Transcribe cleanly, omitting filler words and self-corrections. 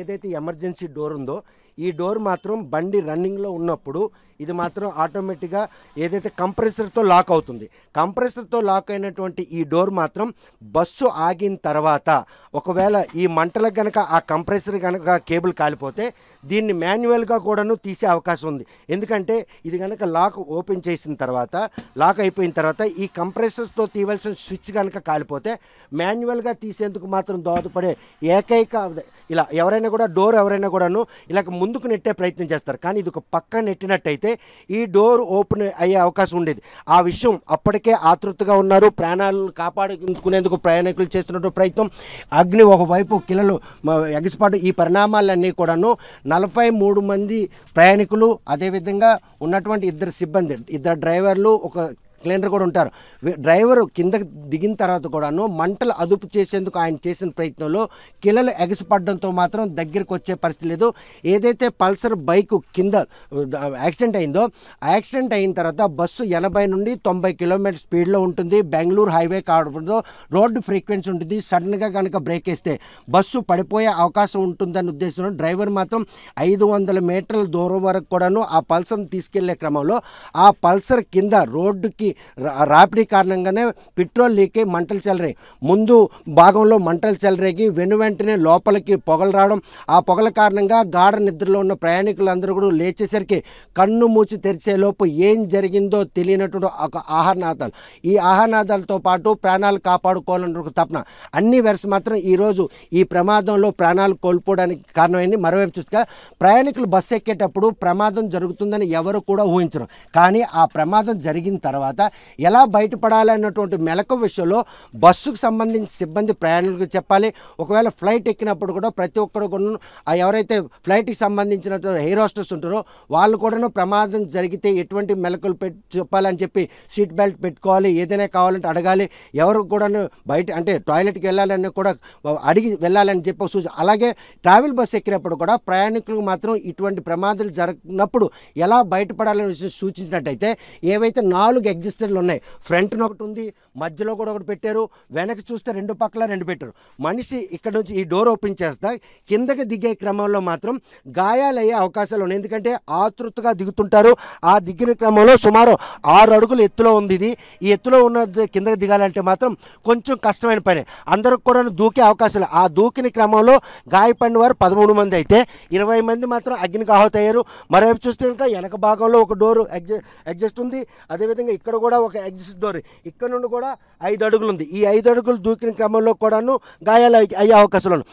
ఏదైతే emergency door ఉందో ఈ డోర్ మాత్రం బండి రన్నింగ్లో ఉన్నప్పుడు ఇది మాత్రం ఆటోమేటిక్గా ఏదైతే కంప్రెసర్తో లాక్ అవుతుంది. కంప్రెసర్తో లాక్ అయినటువంటి ఈ డోర్ మాత్రం బస్సు ఆగిన తర్వాత ఒకవేళ ఈ మంటలకు కనుక ఆ కంప్రెసర్ కనుక కేబుల్ కాలిపోతే దీన్ని మాన్యువల్గా కూడాను తీసే అవకాశం ఉంది. ఎందుకంటే ఇది కనుక లాక్ ఓపెన్ చేసిన తర్వాత లాక్ అయిపోయిన తర్వాత ఈ కంప్రెసర్స్తో తీయవలసిన స్విచ్ కనుక కాలిపోతే మాన్యువల్గా తీసేందుకు మాత్రం దోహదపడే ఏకైక ఇలా ఎవరైనా కూడా డోర్ ఎవరైనా కూడాను ఇలా ముందుకు నెట్టే ప్రయత్నం చేస్తారు. కానీ ఇది ఒక పక్క నెట్టినట్టయితే ఈ డోర్ ఓపెన్ అయ్యే అవకాశం ఉండేది. ఆ విషయం అప్పటికే ఆతృతగా ఉన్నారు. ప్రాణాలను కాపాడుకునేందుకు ప్రయాణికులు చేస్తున్నటువంటి ప్రయత్నం. అగ్ని ఒకవైపు కిలలు ఎగసిపాటు ఈ పరిణామాలన్నీ కూడాను 43 మంది ప్రయాణికులు అదేవిధంగా ఉన్నటువంటి ఇద్దరు సిబ్బంది, ఇద్దరు డ్రైవర్లు, ఒక క్లీనర్ కూడా ఉంటారు. డ్రైవరు కిందకి దిగిన తర్వాత కూడాను మంటలు అదుపు చేసేందుకు ఆయన చేసిన ప్రయత్నంలో కిలలు ఎగసిపడడంతో మాత్రం దగ్గరికి వచ్చే పరిస్థితి లేదు. ఏదైతే పల్సర్ బైక్ కింద యాక్సిడెంట్ అయిందో ఆ యాక్సిడెంట్ అయిన తర్వాత బస్సు 80 నుండి 90 కిలోమీటర్ స్పీడ్లో ఉంటుంది. బెంగళూరు హైవే కావడంతో రోడ్డు ఫ్రీక్వెన్సీ ఉంటుంది. సడన్గా కనుక బ్రేక్ వేస్తే బస్సు పడిపోయే అవకాశం ఉంటుందన్న ఉద్దేశంలో డ్రైవర్ మాత్రం 500 మీటర్ల దూరం వరకు కూడాను ఆ పల్సర్ని తీసుకెళ్లే క్రమంలో ఆ పల్సర్ కింద రోడ్డుకి రాపిడి కారణంగానే పెట్రోల్ లీక్ అయి మంటలు చెలరేగి ముందు భాగంలో మంటలు చెలరేగి వెంటనే లోపలికి పొగలు రావడం, ఆ పొగల కారణంగా గాఢ నిద్రలో ఉన్న ప్రయాణికులందరూ కూడా లేచేసరికి కన్ను మూచి తెరిచేలోపు ఏం జరిగిందో తెలియనటువంటి ఒక ఆహారనాదాలు. ఈ ఆహారనాదాలతో పాటు ప్రాణాలు కాపాడుకోవాలన్న తపన అన్ని వెరసి మాత్రం ఈరోజు ఈ ప్రమాదంలో ప్రాణాలు కోల్పోవడానికి కారణమైంది. మరోవైపు చూస్తే ప్రయాణికులు బస్సు ఎక్కేటప్పుడు ప్రమాదం జరుగుతుందని ఎవరు కూడా ఊహించరు. కానీ ఆ ప్రమాదం జరిగిన తర్వాత ఎలా బయటపడాలన్నటువంటి మెలకు విషయంలో బస్సుకు సంబంధించి సిబ్బంది ప్రయాణికులకు చెప్పాలి. ఒకవేళ ఫ్లైట్ ఎక్కినప్పుడు కూడా ప్రతి ఒక్కరు కూడా ఎవరైతే ఫ్లైట్కి సంబంధించినటువంటి ఎయిర్ హోస్టెస్ ఉంటారో వాళ్ళు కూడా ప్రమాదం జరిగితే ఎటువంటి మెలకులు చెప్పాలని చెప్పి సీట్ బెల్ట్ పెట్టుకోవాలి. ఏదైనా కావాలంటే అడగాలి. ఎవరు కూడా బయట అంటే టాయిలెట్కి వెళ్ళాలని కూడా అడిగి వెళ్ళాలని చెప్పి సూచన. అలాగే ట్రావెల్ బస్సు ఎక్కినప్పుడు కూడా ప్రయాణికులకు మాత్రం ఇటువంటి ప్రమాదాలు జరిగినప్పుడు ఎలా బయటపడాలని విషయం సూచించినట్టయితే ఏవైతే 4 ఎగ్జిస్టర్లు ఉన్నాయి. ఫ్రంట్ ఒకటి ఉంది, మధ్యలో కూడా ఒకటి పెట్టారు, వెనక్కి చూస్తే 2 పక్కల 2 పెట్టారు. మనిషి ఇక్కడ నుంచి ఈ డోర్ ఓపెన్ చేస్తా కిందకి దిగే క్రమంలో మాత్రం గాయాలయ్యే అవకాశాలు ఉన్నాయి. ఎందుకంటే ఆతృతగా దిగుతుంటారు. ఆ దిగిన క్రమంలో సుమారు 6 అడుగుల ఎత్తులో ఉంది ఇది. ఈ ఎత్తులో ఉన్న కిందకి దిగాలంటే మాత్రం కొంచెం కష్టమైన పని. అందరికి కూడా దూకే అవకాశాలు. ఆ దూకిన క్రమంలో గాయపడిన వారు 13 మంది అయితే 20 మంది మాత్రం అగ్నికి ఆహుతయ్యారు. మరోవైపు చూస్తే ఇంకా వెనక భాగంలో ఒక డోరు అడ్జస్ట్ ఉంది. అదేవిధంగా ఇక్కడ కూడా ఒక ఎగ్జిట్ డోర్, ఇక్కడ నుండి కూడా 5 అడుగులు ఉంది. ఈ 5 అడుగులు దూకిన క్రమంలో కూడాను గాయాలు అయ్యే అవకాశాలు ఉన్నాయి.